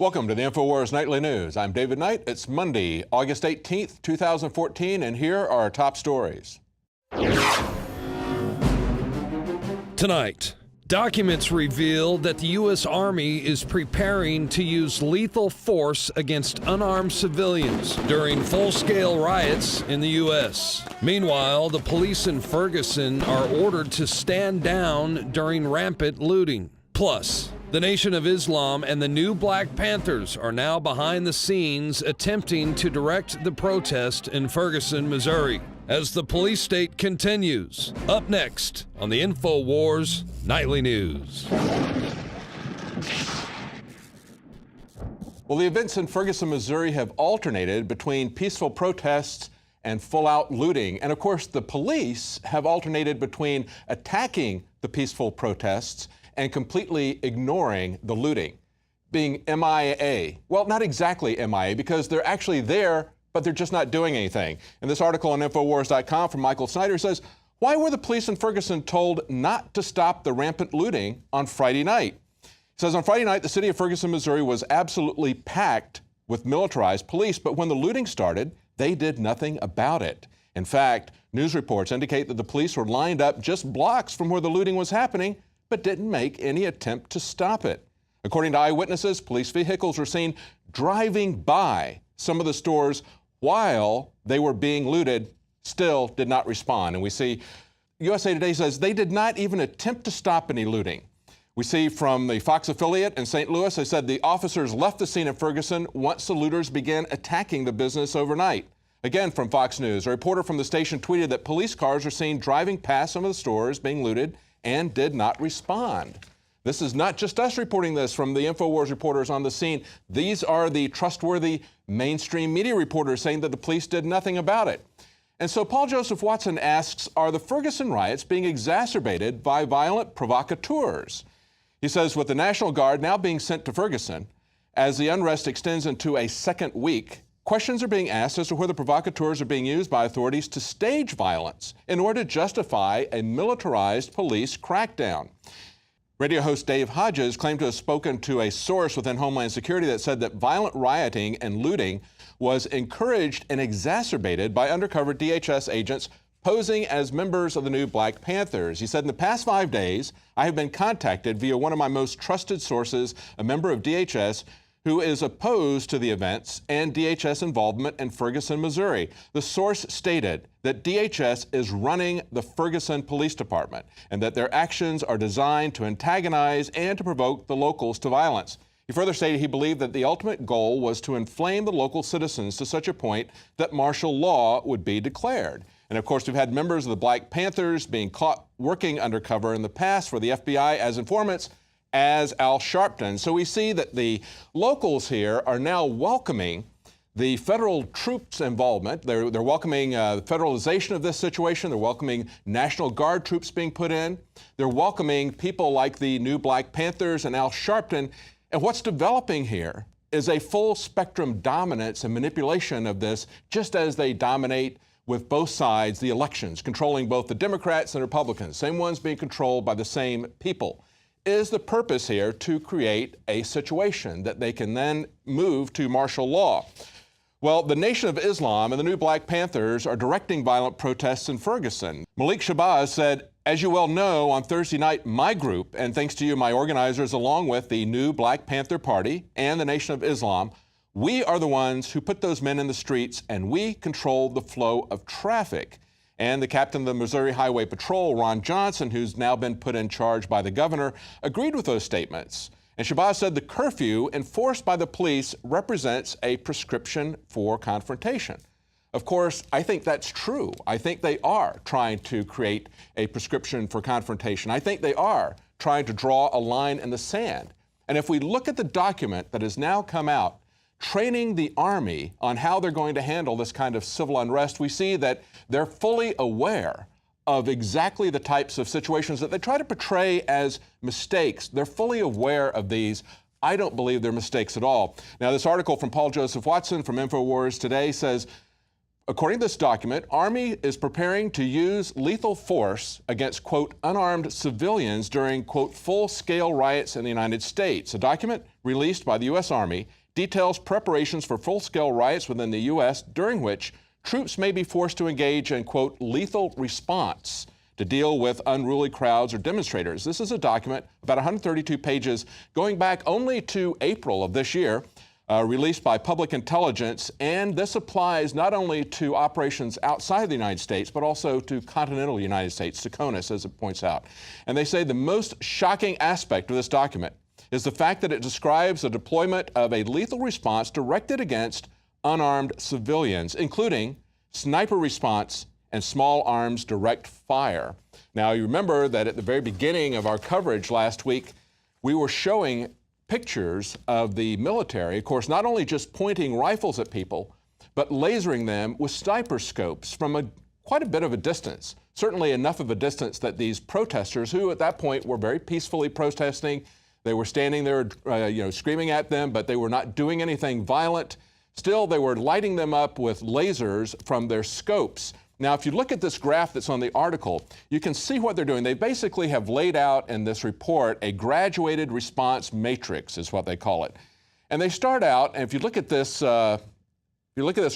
Welcome to the INFOWARS Nightly News. I'm David Knight. It's Monday, August 18th, 2014, and here are our top stories. Tonight, documents reveal that the U.S. Army is preparing to use lethal force against unarmed civilians during full-scale riots in the U.S. Meanwhile, the police in Ferguson are ordered to stand down during rampant looting. Plus, the Nation of Islam and the new Black Panthers are now behind the scenes attempting to direct the protest in Ferguson, Missouri, as the police state continues. Up next on the INFOWARS Nightly News. Well, the events in Ferguson, Missouri have alternated between peaceful protests and full-out looting. And of course, the police have alternated between attacking the peaceful protests and completely ignoring the looting, being MIA. Well, not exactly MIA, because they're actually there, but they're just not doing anything. And this article on Infowars.com from Michael Snyder says, why were the police in Ferguson told not to stop the rampant looting on Friday night? It says on Friday night, the city of Ferguson, Missouri was absolutely packed with militarized police, but when the looting started, they did nothing about it. In fact, news reports indicate that the police were lined up just blocks from where the looting was happening, but didn't make any attempt to stop it. According to eyewitnesses, police vehicles were seen driving by some of the stores while they were being looted, still did not respond. And we see USA Today says they did not even attempt to stop any looting. We see from the Fox affiliate in St. Louis, they said the officers left the scene in Ferguson once the looters began attacking the business overnight. Again, from Fox News, a reporter from the station tweeted that police cars are seen driving past some of the stores being looted and did not respond. This is not just us reporting this from the INFOWARS reporters on the scene. These are the trustworthy mainstream media reporters saying that the police did nothing about it. And so Paul Joseph Watson asks, are the Ferguson riots being exacerbated by violent provocateurs? He says, with the National Guard now being sent to Ferguson, as the unrest extends into a second week, questions are being asked as to whether provocateurs are being used by authorities to stage violence in order to justify a militarized police crackdown. Radio host Dave Hodges claimed to have spoken to a source within Homeland Security that said that violent rioting and looting was encouraged and exacerbated by undercover DHS agents posing as members of the new Black Panthers. He said, in the past 5 days, I have been contacted via one of my most trusted sources, a member of DHS, who is opposed to the events and DHS involvement in Ferguson, Missouri. The source stated that DHS is running the Ferguson Police Department and that their actions are designed to antagonize and to provoke the locals to violence. He further stated he believed that the ultimate goal was to inflame the local citizens to such a point that martial law would be declared. And of course, we've had members of the Black Panthers being caught working undercover in the past for the FBI as informants, as Al Sharpton. So we see that the locals here are now welcoming the federal troops' involvement. They're welcoming federalization of this situation. They're welcoming National Guard troops being put in. They're welcoming people like the new Black Panthers and Al Sharpton. And what's developing here is a full spectrum dominance and manipulation of this, just as they dominate with both sides the elections, controlling both the Democrats and Republicans, same ones being controlled by the same people. Is the purpose here to create a situation that they can then move to martial law? Well, the Nation of Islam and the new Black Panthers are directing violent protests in Ferguson. Malik Shabazz said, as you well know, on Thursday night, my group, and thanks to you, my organizers, along with the new Black Panther Party and the Nation of Islam, we are the ones who put those men in the streets, and we control the flow of traffic. And the captain of the Missouri Highway Patrol, Ron Johnson, who's now been put in charge by the governor, agreed with those statements. And Shabazz said the curfew enforced by the police represents a prescription for confrontation. Of course, I think that's true. I think they are trying to create a prescription for confrontation. I think they are trying to draw a line in the sand. And if we look at the document that has now come out, training the Army on how they're going to handle this kind of civil unrest, we see that they're fully aware of exactly the types of situations that they try to portray as mistakes. They're fully aware of these. I don't believe they're mistakes at all. Now, this article from Paul Joseph Watson from INFOWARS Today says, according to this document, Army is preparing to use lethal force against, quote, unarmed civilians during, quote, full-scale riots in the United States. A document released by the U.S. Army details preparations for full-scale riots within the U.S. during which troops may be forced to engage in, quote, lethal response to deal with unruly crowds or demonstrators. This is a document, about 132 pages, going back only to April of this year, released by Public Intelligence, and this applies not only to operations outside the United States, but also to continental United States, to CONUS, as it points out. And they say the most shocking aspect of this document is the fact that it describes the deployment of a lethal response directed against unarmed civilians, including sniper response and small arms direct fire. Now, you remember that at the very beginning of our coverage last week, we were showing pictures of the military, of course, not only just pointing rifles at people, but lasering them with sniper scopes from quite a bit of a distance, certainly enough of a distance that these protesters, who at that point were very peacefully protesting, they were standing there, screaming at them, but they were not doing anything violent. Still, they were lighting them up with lasers from their scopes. Now, if you look at this graph that's on the article, you can see what they're doing. They basically have laid out in this report a graduated response matrix, is what they call it. And they start out, and if you look at this,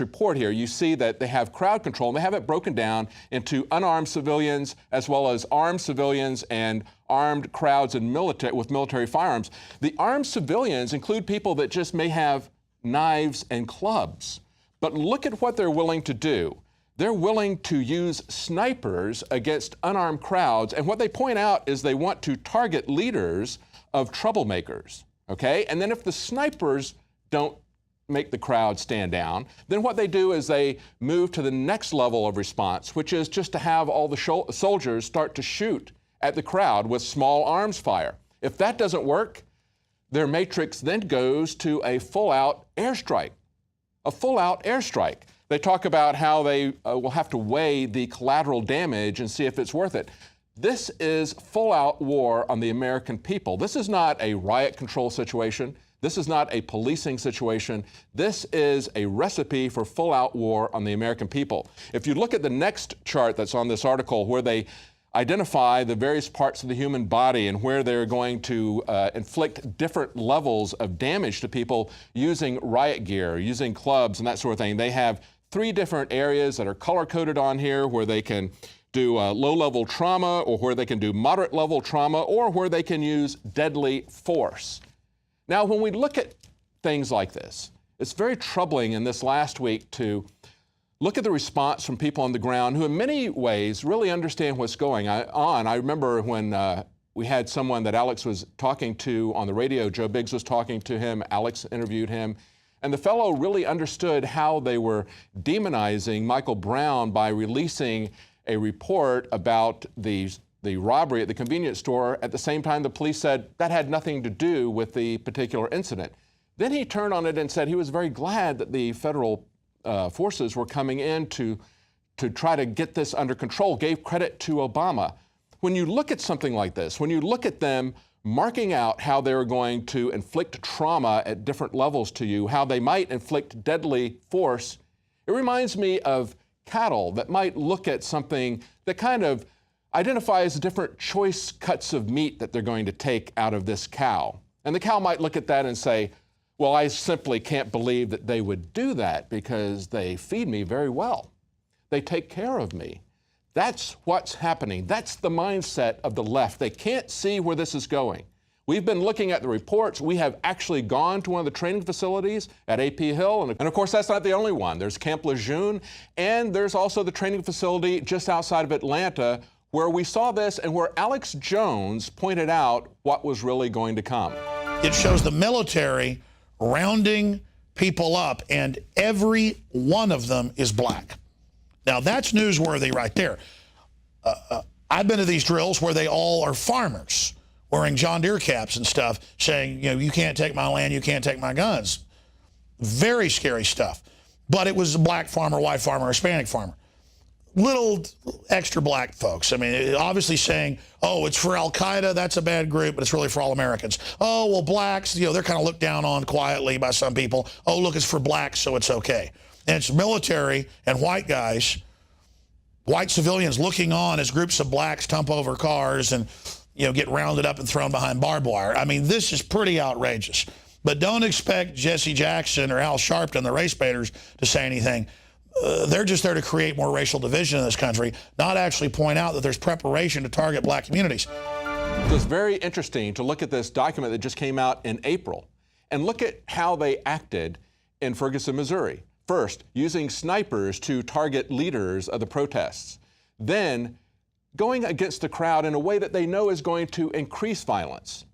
report here, you see that they have crowd control, and they have it broken down into unarmed civilians as well as armed civilians and armed crowds and with military firearms. The armed civilians include people that just may have knives and clubs. But look at what they're willing to do. They're willing to use snipers against unarmed crowds, and what they point out is they want to target leaders of troublemakers, okay? And then if the snipers don't make the crowd stand down, then what they do is they move to the next level of response, which is just to have all the soldiers start to shoot at the crowd with small arms fire. If that doesn't work, their matrix then goes to a full-out airstrike, They talk about how they will have to weigh the collateral damage and see if it's worth it. This is full-out war on the American people. This is not a riot control situation. This is not a policing situation. This is a recipe for full-out war on the American people. If you look at the next chart that's on this article, where they identify the various parts of the human body and where they're going to inflict different levels of damage to people using riot gear, using clubs and that sort of thing. They have 3 different areas that are color-coded on here where they can do low-level trauma, or where they can do moderate-level trauma, or where they can use deadly force. Now, when we look at things like this, it's very troubling in this last week to look at the response from people on the ground who in many ways really understand what's going on. I remember when we had someone that Alex was talking to on the radio, Joe Biggs was talking to him, Alex interviewed him, and the fellow really understood how they were demonizing Michael Brown by releasing a report about the robbery at the convenience store. At the same time, the police said that had nothing to do with the particular incident. Then he turned on it and said he was very glad that the federal forces were coming in to try to get this under control, gave credit to Obama. When you look at something like this, when you look at them marking out how they're going to inflict trauma at different levels to you, how they might inflict deadly force, it reminds me of cattle that might look at something that kind of identifies different choice cuts of meat that they're going to take out of this cow. And the cow might look at that and say, well, I simply can't believe that they would do that because they feed me very well. They take care of me. That's what's happening. That's the mindset of the left. They can't see where this is going. We've been looking at the reports. We have actually gone to one of the training facilities at AP Hill. And of course, that's not the only one. There's Camp Lejeune, and there's also the training facility just outside of Atlanta, where we saw this and where Alex Jones pointed out what was really going to come. It shows the military rounding people up, and every one of them is black. Now, that's newsworthy right there. I've been to these drills where they all are farmers wearing John Deere caps and stuff, saying, you can't take my land, you can't take my guns. Very scary stuff. But it was a black farmer, white farmer, Hispanic farmer. Little extra black folks. I mean, obviously saying, oh, it's for Al-Qaeda, that's a bad group, but it's really for all Americans. Oh, well, blacks, they're kind of looked down on quietly by some people. Oh, look, it's for blacks, so it's okay. And it's military and white guys, white civilians looking on as groups of blacks tump over cars and, get rounded up and thrown behind barbed wire. I mean, this is pretty outrageous. But don't expect Jesse Jackson or Al Sharpton, the race baiters, to say anything. They're just there to create more racial division in this country, not actually point out that there's preparation to target black communities. It's very interesting to look at this document that just came out in April and look at how they acted in Ferguson, Missouri. First, using snipers to target leaders of the protests. Then, going against the crowd in a way that they know is going to increase violence.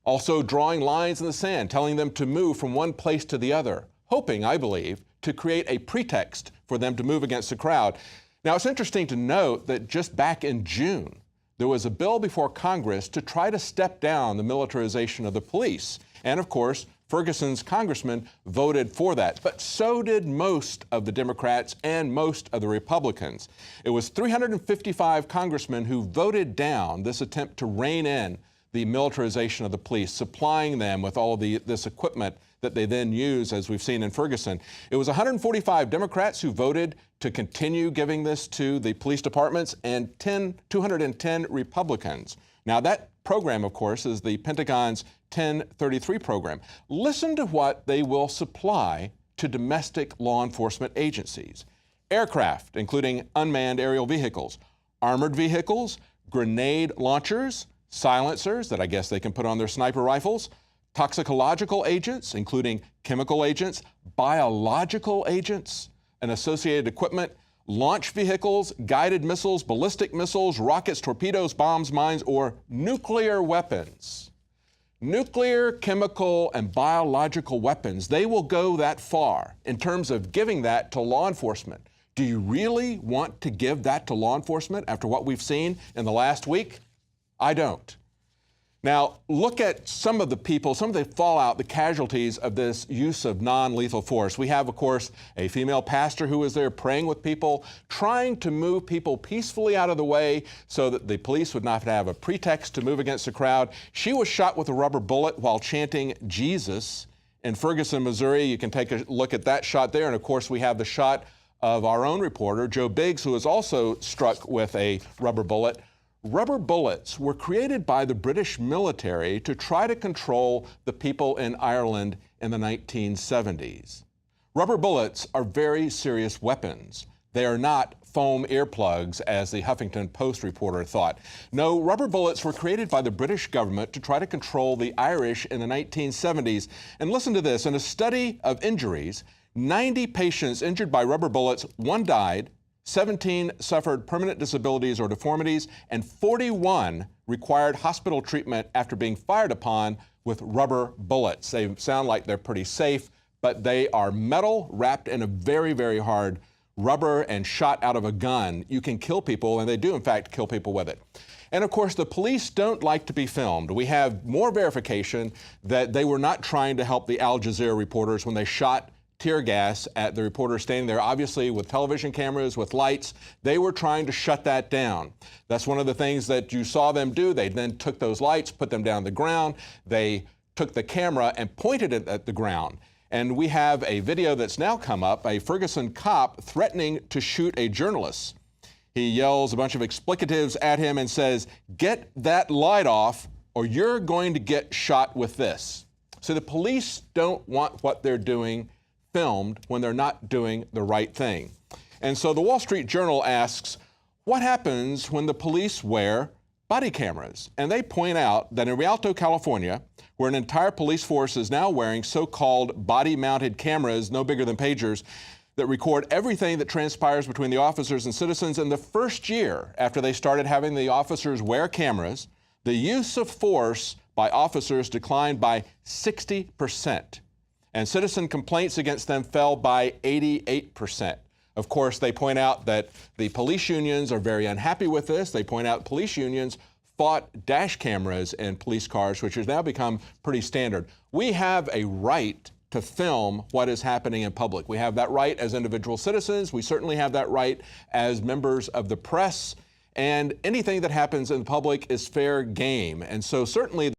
Also drawing lines in the sand, telling them to move from one place to the other, hoping, I believe, to create a pretext for them to move against the crowd. Now, it's interesting to note that just back in June, there was a bill before Congress to try to step down the militarization of the police. And of course, Ferguson's congressman voted for that, but so did most of the Democrats and most of the Republicans. It was 355 congressmen who voted down this attempt to rein in the militarization of the police, supplying them with all of this equipment that they then use, as we've seen in Ferguson. It was 145 Democrats who voted to continue giving this to the police departments, and 210 Republicans. Now, that program, of course, is the Pentagon's 1033 program. Listen to what they will supply to domestic law enforcement agencies. Aircraft, including unmanned aerial vehicles, armored vehicles, grenade launchers, silencers that I guess they can put on their sniper rifles, toxicological agents, including chemical agents, biological agents, and associated equipment, launch vehicles, guided missiles, ballistic missiles, rockets, torpedoes, bombs, mines, or nuclear weapons. Nuclear, chemical, and biological weapons, they will go that far in terms of giving that to law enforcement. Do you really want to give that to law enforcement after what we've seen in the last week? I don't. Now, look at some of the people, some of the fallout, the casualties of this use of non-lethal force. We have, of course, a female pastor who was there praying with people, trying to move people peacefully out of the way so that the police would not have a pretext to move against the crowd. She was shot with a rubber bullet while chanting Jesus in Ferguson, Missouri. You can take a look at that shot there. And of course, we have the shot of our own reporter, Joe Biggs, who was also struck with a rubber bullet. Rubber bullets were created by the British military to try to control the people in Ireland in the 1970s. Rubber bullets are very serious weapons. They are not foam earplugs, as the Huffington Post reporter thought. No, rubber bullets were created by the British government to try to control the Irish in the 1970s. And listen to this, in a study of injuries, 90 patients injured by rubber bullets, 1 died, 17 suffered permanent disabilities or deformities, and 41 required hospital treatment after being fired upon with rubber bullets. They sound like they're pretty safe, but they are metal wrapped in a very, very hard rubber and shot out of a gun. You can kill people, and they do, in fact, kill people with it. And of course, the police don't like to be filmed. We have more verification that they were not trying to help the Al Jazeera reporters when they shot tear gas at the reporters standing there, obviously with television cameras, with lights. They were trying to shut that down. That's one of the things that you saw them do. They then took those lights, put them down the ground. They took the camera and pointed it at the ground. And we have a video that's now come up, a Ferguson cop threatening to shoot a journalist. He yells a bunch of explicatives at him and says, "Get that light off or you're going to get shot with this." So the police don't want what they're doing filmed when they're not doing the right thing. And so the Wall Street Journal asks, what happens when the police wear body cameras? And they point out that in Rialto, California, where an entire police force is now wearing so-called body-mounted cameras, no bigger than pagers, that record everything that transpires between the officers and citizens. In the first year after they started having the officers wear cameras, the use of force by officers declined by 60%. And citizen complaints against them fell by 88%. Of course, they point out that the police unions are very unhappy with this. They point out police unions fought dash cameras in police cars, which has now become pretty standard. We have a right to film what is happening in public. We have that right as individual citizens. We certainly have that right as members of the press. And anything that happens in public is fair game. And so certainly